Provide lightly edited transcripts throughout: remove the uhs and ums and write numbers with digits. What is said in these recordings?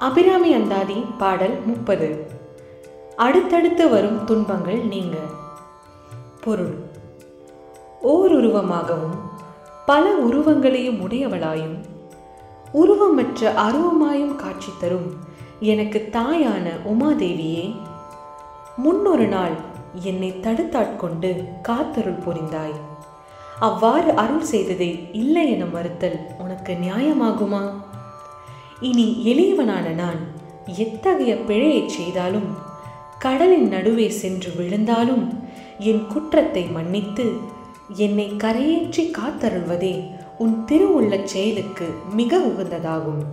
அபிராமி அந்தாதி பாடல் 30. அடுத்தடுத்து வரும் துன்பங்கள் நீங்க. பொருள்: ஓர் உருவமாகவும் பல உருவங்களையும் உடையவளாயும் உருவமற்ற அருவமாயும் காட்சி தரும் எனக்கு தாயான உமாதேவியே, முன்னொரு நாள் என்னை தடுத்தாட்கொண்டு காத்தருள் புரிந்தாய். அவ்வாறு அருள் செய்ததை இல்லை என மறுத்தல் உனக்கு நியாயமாகுமா? இனி எளியவனான நான் எத்தகைய பிழையை செய்தாலும், கடலின் நடுவே சென்று விழுந்தாலும் என் குற்றத்தை மன்னித்து என்னை கரையேற்றி காத்தருள்வதே உன் திருவுள்ள செயலுக்கு மிக உகந்ததாகும்.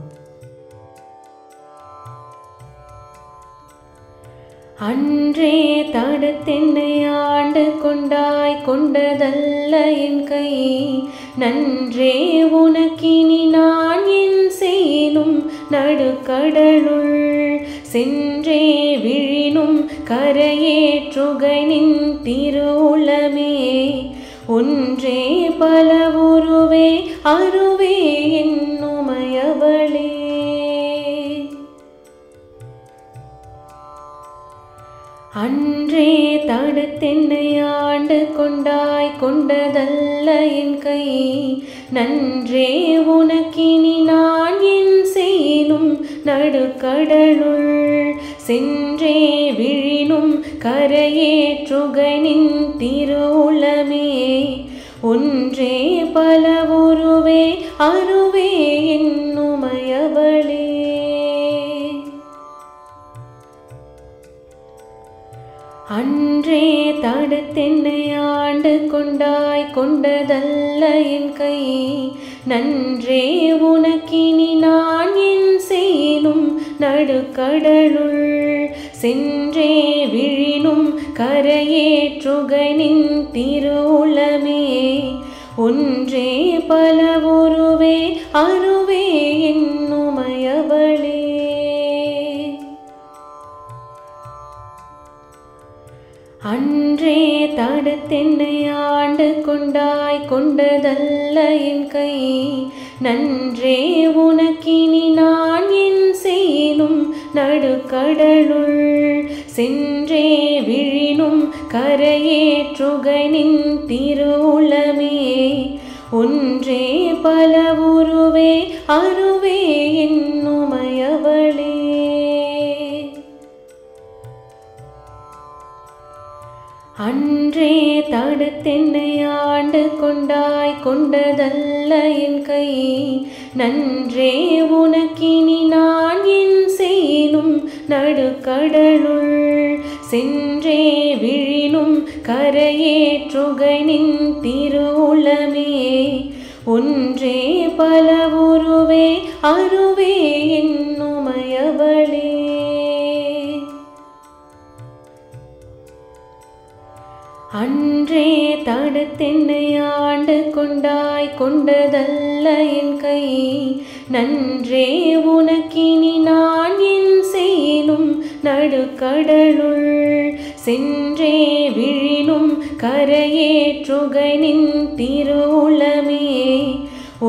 அன்றே தடுத்தென்னை ஆண்டு கொண்டாய் கொண்டதல்ல என் கை, நன்றே உனக்கினி நான் என் செய்யினும் நடுக்கடலுள் சென்றே விழினும் கரையேற்றுகை நின் திருவுளமே. ஒன்றே பல உருவே அருவே என்னுமையவளே. அன்றே தடுத்தென்னை ஆண்டு கொண்டாய் கொண்டதல்ல என் கை, நன்றே உனக்கினி நான் என் செய்யினும் நடுக்கடலுள் சென்றே விழினும் கரையேற்றுகை நின் திருவுளமே. ஒன்றே பல உருவே அருவே என்னுமையவளே. அன்றே தடுத்தென்னை ஆண்டு கொண்டாய் கொண்டதல்ல என் கை, நன்றே உனக்கினி நான் என் செய்யினும் நடுக்கடலுள் சென்றே விழினும் கரையேற்றுகை நின் திருவுளமே. ஒன்றே பல உருவே அருவே என்னுமையவளே. அன்றே தடுத்தென்னை ஆண்டு கொண்டாய் கொண்டதல்ல என் கை, நன்றே உனக்கினி நான் என் செய்யினும் நடுக்கடலுள் சென்றே விழினும் கரையேற்றுகை நின் திருவுளமே. ஒன்றே பல உருவே அருவே என்னுமையவளே. அன்றே தடுத்தென்னை ஆண்டு கொண்டாய் கொண்டதல்ல என் கை, நன்றே உனக்கினி நான் என் செய்யினும் நடுக்கடலுள் சென்றே விழினும் கரையேற்றுகை நின் திருவுளமே. ஒன்றே பல உருவே அருவே என்னுமையவளே. அன்றே தடுத்தென்னை ஆண்டு கொண்டாய் கொண்டதல்ல என் கை, நன்றே உனக்கினி நான் என் செய்யினும் நடுக்கடலுள் சென்றே விழினும் கரையேற்றுகை நின் திருவுளமே.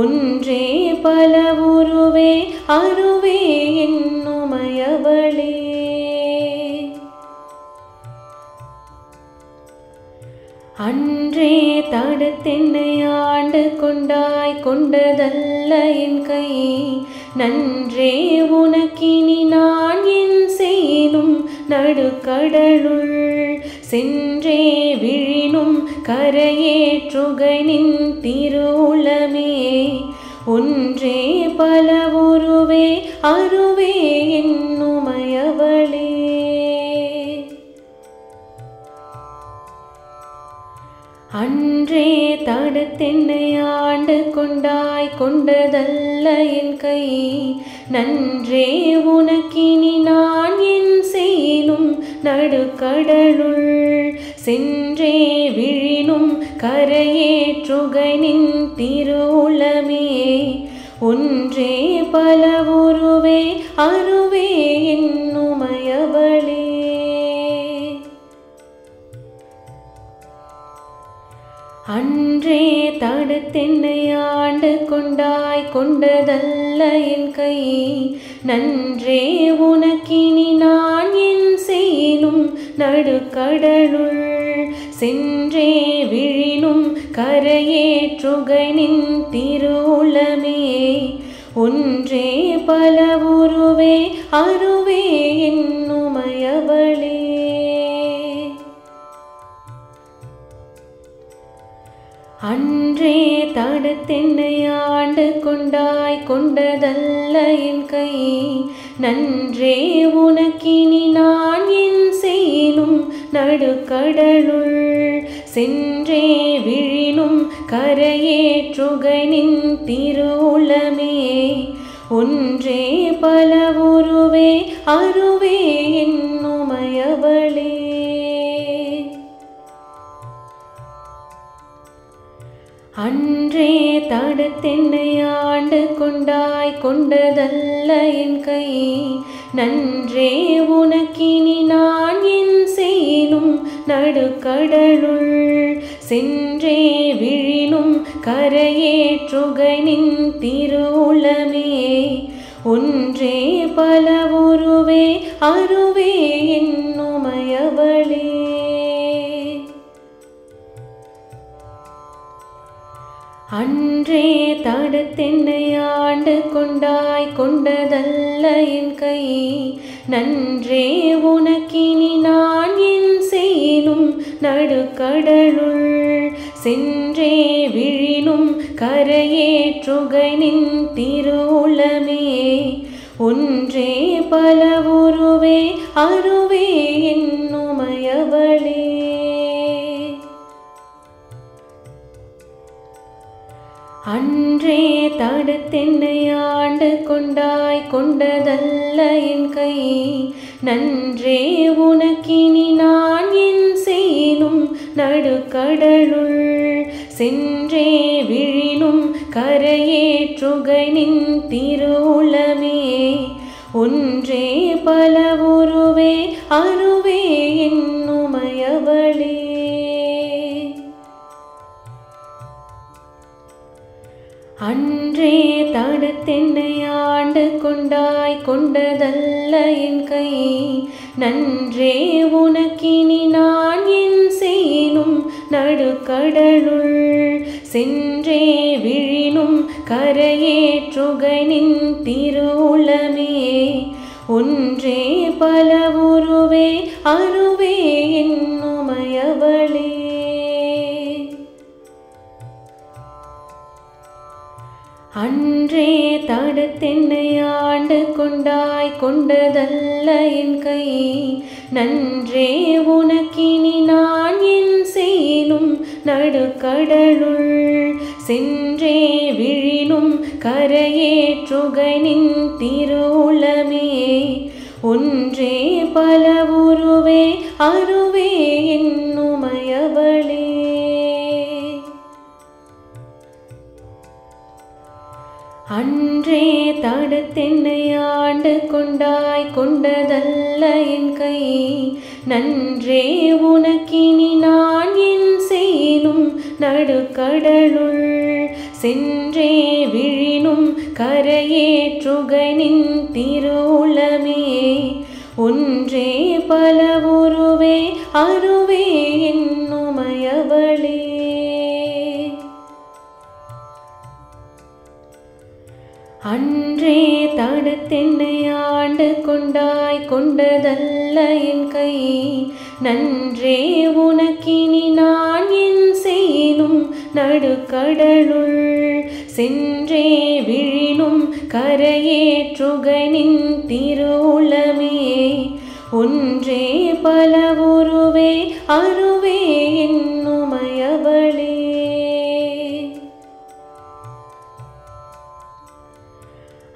ஒன்றே பல உருவே அருவே என்னுமையவளே. அன்றே தடுத்தென்னை ஆண்டு கொண்டாய் கொண்டதல்ல என் கை, நன்றே உனக்கினி நான் என் செய்யினும் நடுக்கடலுள் சென்றே விழினும் கரையேற்றுகை நின் திருவுளமே. ஒன்றே பல உருவே அருவே என்னுமையவளே. அன்றே தடுத்தென்னை ஆண்டு கொண்டாய் கொண்டதல்ல என் கை, நன்றே உனக்கினி நான் என் செய்யினும் நடுக்கடலுள் சென்றே விழினும் கரையேற்றுகை நின் திருவுளமே. ஒன்றே பல உருவே அருவே என்னுமையவளே. அன்றே தடுத்தென்னை ஆண்டு கொண்ட கொண்டாய் கொண்டதல்ல என் கை நன்றே உனக்கினி நான் என் செய்யினும் நடுக்கடலுள் சென்றே விழினும் கரையேற்றுகை நின் திருவுளமே ஒன்றே பலவுருவே அருவே என்னுமையவளே அன்றே தடுத்தென்னை ஆண்டு கொண்டாய் கொண்டதல்ல என் கை நன்றே உனக்கினி நான் என் செய்யினும் நடுக்கடலுள் சென்றே விழினும் கரையேற்றுகை நின் திருவுளமே ஒன்றே பலவுருவே அருவே என்னுமையவளே அன்றே தடுத்தென்னை ஆண்டு கொண்டாய் கொண்டதல்ல என் கை நன்றே உனக்கினி நான் என் செய்யினும் நடுக்கடலுள் சென்றே விழினும் கரையேற்றுகை நின் திருவுளமே ஒன்றே பலவுருவே அருவே என்னுமையவளே அன்றே தடுத்தென்னை ஆண்டு கொண்டாய் கொண்டதல்ல என் கை நன்றே உனக்கினி நான் என் செய்யினும் நடுக்கடலுள் சென்றே விழினும் கரையேற்றுகை நின் திருவுளமே ஒன்றே பலவுருவே அருவே என்னுமையவளே அன்றே தடுத்தென்னை ஆண்டு கொண்டாய் கொண்டதல்ல என் கை நன்றே உனக்கினி நான் என் செய்யினும் நடுக்கடலுள் சென்றே விழினும் கரையேற்றுகை நின் திருவுளமே ஒன்றே பலவுருவே அருவே என்னுமையவளே அன்றே தடுத்தென்னை ஆண்டு கொண்டாய் கொண்டதல்ல என் கை நன்றே உனக்கினி நான் என் செய்யினும் நடுக்கடலுள் சென்றே விழினும் கரையேற்றுகை நின் திருவுளமே ஒன்றே பலவுருவே அருவே என்னுமையவளே அன்றே தடுத்தென்னை ஆண்டு கொண்டாய் கொண்டதல்ல என் கை நன்றே உனக்கினி நான் என் செய்யினும் நடுக்கடலுள் சென்றே விழினும் கரையேற்றுகை நின் திருவுளமே ஒன்றே பலவுருவே அருவே என்னுமையவளே அன்றே தடுத்தென்னை ஆண்டு கொண்டாய் கொண்டதல்ல என் கை நன்றே உனக்கினி நான் என் செய்யினும் நடுக்கடலுள் சென்றே விழினும் கரையேற்றுகை நின் திருவுளமே ஒன்றே பலவுருவே அருவே என்னுமையவளே அன்றே தடுத்தென்னை ஆண்டு கொண்டாய் கொண்டதல்ல என் கை நன்றே உனக்கினி நான் என் செய்யினும் நடுக்கடலுள் சென்றே விழினும் கரையேற்றுகை நின் திருவுளமே ஒன்றே பலவுருவே அருவே என்னுமையவளே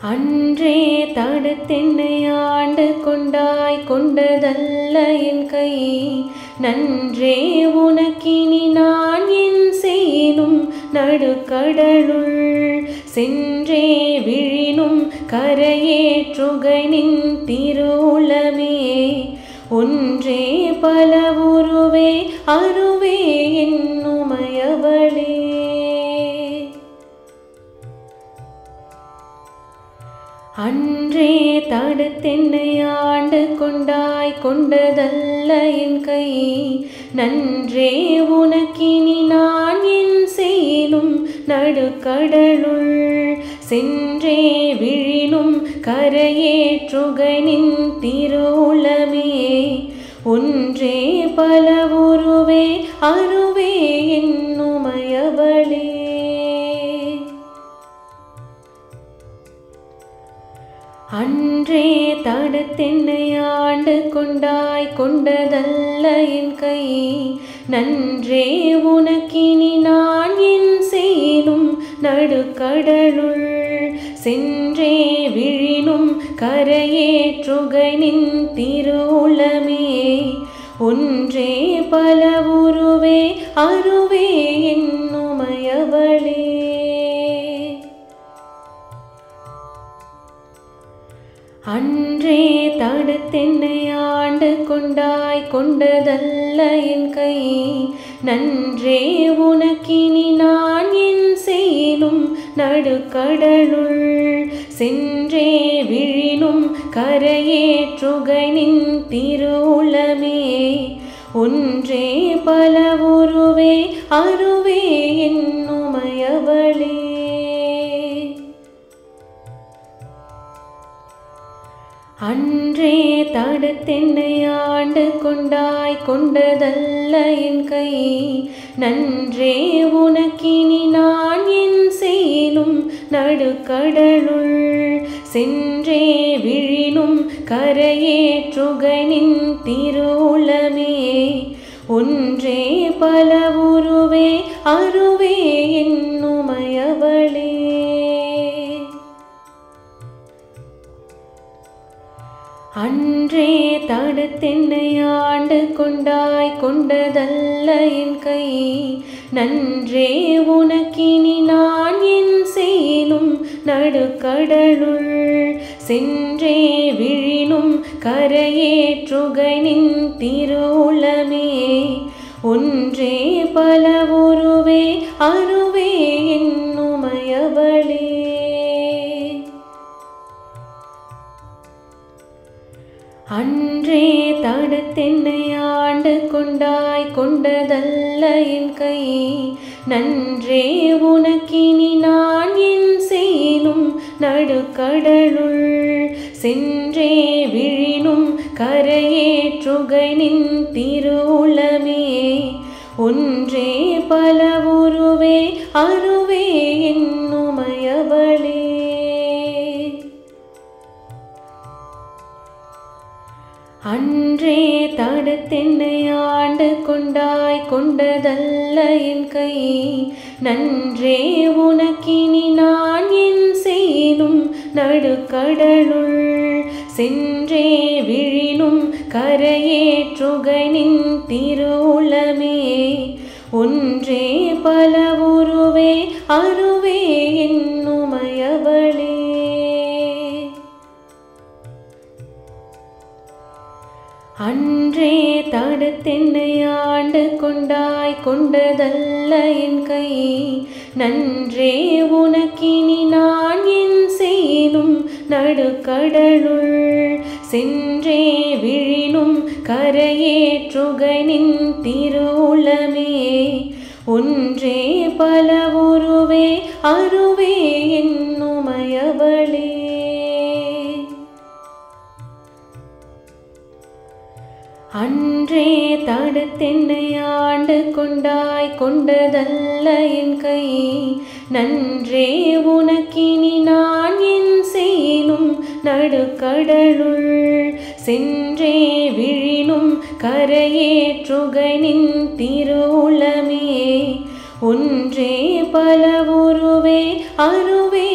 அன்றே தடுத்தென்னை ஆண்டு கொண்டாய் கொண்டதல்ல என் கை நன்றே உனக்கினி நான் என் செய்யினும் நடுக்கடலுள் சென்றே விழினும் கரையேற்றுகை நின் திருவுளமே ஒன்றே பலவுருவே அருவே என்னுமையவளே அன்றே தடுத்தென்னை ஆண்டு கொண்டாய் கொண்டதல்ல என் கை நன்றே உனக்கினி நான் என் செயலும் நடுக்கடலுள் சென்றே விழினும் கரையேற்றுகனின் திருவுளமே ஒன்றே பலவுருவே அருவே என்னுமையவளே அன்றே தடுத்தென்னை ஆண்டு கொண்டாய் கொண்டதல்ல என் கை நன்றே உனக்கினி நான் என் செயலும் நடுக்கடலுள் சென்றே விழினும் கரையேற்றுகனின் திருவுளமே ஒன்றே பலவுருவே அருவே என்னுமையவளே அன்றே தடுத்தென்னை ஆண்டு கொண்டாய் கொண்டதல்ல என் கை நன்றே உனக்கினி நான் என் செயலும் நடுக்கடலுள் சென்றே விழினும் கரையேற்றுகனின் திருவுளமே ஒன்றே பலவுருவே அருவே என்னுமையவளே அன்றே தடுத்தென்னை ஆண்டு கொண்டாய் கொண்டதல்ல என் கை நன்றே உனக்கினி நான் என் செயலும் நடுக்கடலுள் சென்றே விழினும் கரையேற்றுகனின் திருவுளமே ஒன்றே பலவுருவே அருவே என்னுமையவளே அன்றே தடுத்தென்னை ஆண்டு கொண்டாய் கொண்டதல்ல என் கை நன்றே உனக்கினி நான் என் செயலும் நடுக்கடலுள் சென்றே விழினும் கரையேற்றுகனின் திருவுளமே ஒன்றே பலவுருவே அருவே என்னுமையவளே அன்றே தடுத்தென்னை ஆண்டு கொண்டாய் கொண்டதல்ல என் கை நன்றே உனக்கினி நான் என் செயலும் நடுக்கடலுள் சென்றே விழினும் கரையேற்றுகனின் திருவுளமே ஒன்றே பலவுருவே அருவே என்னுமையவளே அன்றே தடுத்தென்னை ஆண்டு கொண்டாய் கொண்டதல்ல என் கை நன்றே உனக்கினி நான் என் செயலும் நடுக்கடலுள் சென்றே விழினும் கரையேற்றுகனின் திருவுளமே ஒன்றே பலவுருவே அருவே என்னுமையவளே அன்றே தடுத்தென்னை ஆண்டு கொண்டாய் கொண்டதல்ல என் கை நன்றே உனக்கினி நான் என் செயலும் நடுக்கடலுள் சென்றே விழினும் கரையேற்றுகனின் திருவுளமே ஒன்றே பலவுருவே அருவே என்னுமையவளே அன்றே தடுத்தென்னை ஆண்டு கொண்டாய் கொண்டதல்ல என் கை நன்றே உனக்கினி நான் என் செயலும் நடுக்கடலுள் சென்றே விழினும் கரையேற்றுகனின் திருவுளமே ஒன்றே பலவுருவே அருவே